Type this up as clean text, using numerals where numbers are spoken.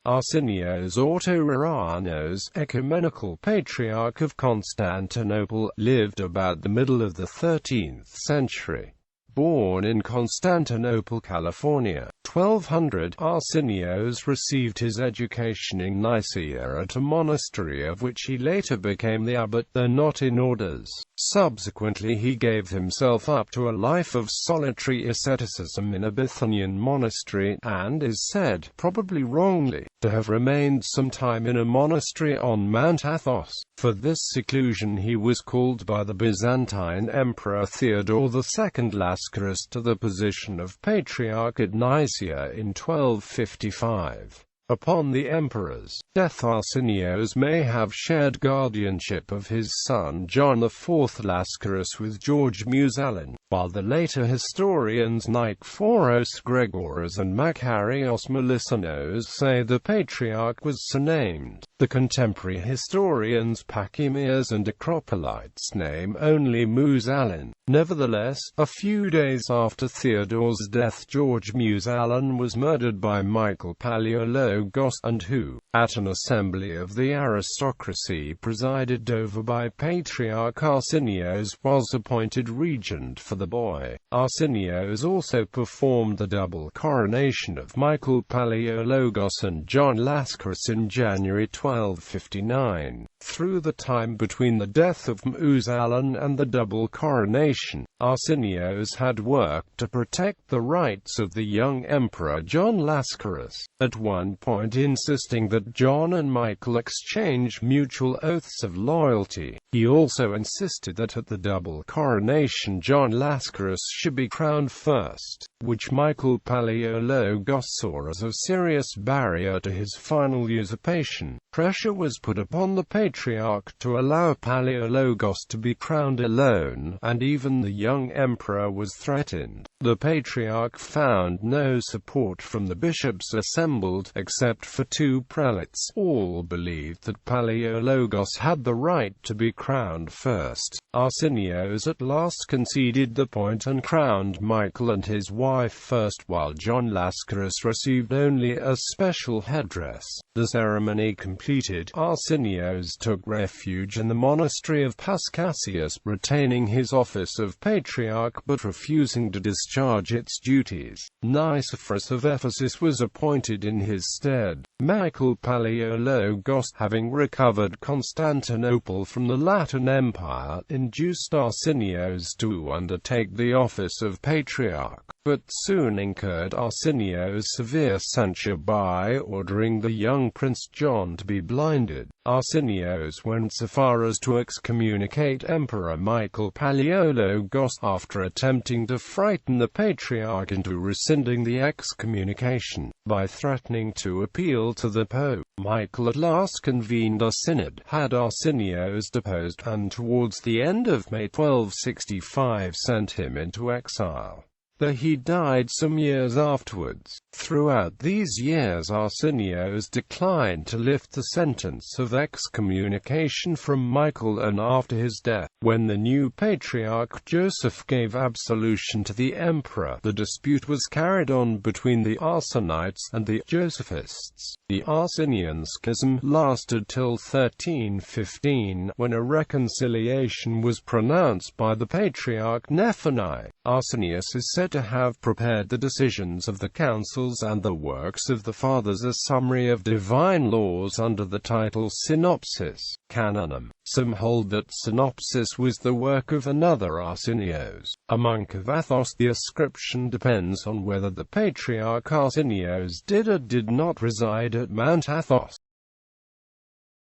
Arsenios Autoreianos, Ecumenical Patriarch of Constantinople, lived about the middle of the 13th century. Born in Constantinople, California, 1200, Arsenios received his education in Nicaea at a monastery of which he later became the abbot, though not in orders. Subsequently he gave himself up to a life of solitary asceticism in a Bithynian monastery, and is said, probably wrongly, to have remained some time in a monastery on Mount Athos. For this seclusion he was called by the Byzantine Emperor Theodore II Lascaris to the position of Patriarch at Nicaea in 1255. Upon the emperor's death, Arsenios may have shared guardianship of his son John IV Lascaris with George Musalin, while the later historians Nikephoros Gregoras and Makarios Melissenos say the patriarch was surnamed. The contemporary historians Pachemias and Acropolites name only Musalin. Nevertheless, a few days after Theodore's death, George Musalin was murdered by Michael Palaiologos, and who, at an assembly of the aristocracy presided over by Patriarch Arsenios, was appointed regent for the boy. Arsenios also performed the double coronation of Michael Palaiologos and John Lascaris in January 1259. Through the time between the death of Musalin and the double coronation, Arsenios had worked to protect the rights of the young emperor John Lascaris, at one point insisting that John and Michael exchange mutual oaths of loyalty. He also insisted that at the double coronation John Lascaris should be crowned first, which Michael Palaiologos saw as a serious barrier to his final usurpation. Pressure was put upon the patriarch to allow Palaiologos to be crowned alone, and even the young emperor was threatened. The patriarch found no support from the bishops assembled, except for two prelates. All believed that Palaiologos had the right to be crowned first. Arsenios at last conceded the point and crowned Michael and his wife first, while John Lascaris received only a special headdress. The ceremony completed, Arsenios took refuge in the monastery of Pascasius, retaining his office of patriarch but refusing to discharge its duties. Nicephorus of Ephesus was appointed in his stead. Michael Palaiologos, having recovered Constantinople from the Latin Empire, induced Arsenios to undertake the office of patriarch, but soon incurred Arsenios' severe censure by ordering the young Prince John to be blinded. Arsenios went so far as to excommunicate Emperor Michael Palaiologos after attempting to frighten the patriarch into rescinding the excommunication by threatening to appeal to the Pope. Michael at last convened a synod, had Arsenios deposed, and towards the end of May 1265 sent him into exile, though he died some years afterwards. Throughout these years Arsenios declined to lift the sentence of excommunication from Michael, and after his death, when the new patriarch Joseph gave absolution to the emperor, the dispute was carried on between the Arsenites and the Josephists. The Arsenian schism lasted till 1315, when a reconciliation was pronounced by the patriarch Nephoni. Arsenios is said to have prepared the decisions of the councils and the works of the fathers, a summary of divine laws under the title Synopsis Canonum. Some hold that Synopsis was the work of another Arsenios, a monk of Athos. The ascription depends on whether the patriarch Arsenios did or did not reside at Mount Athos.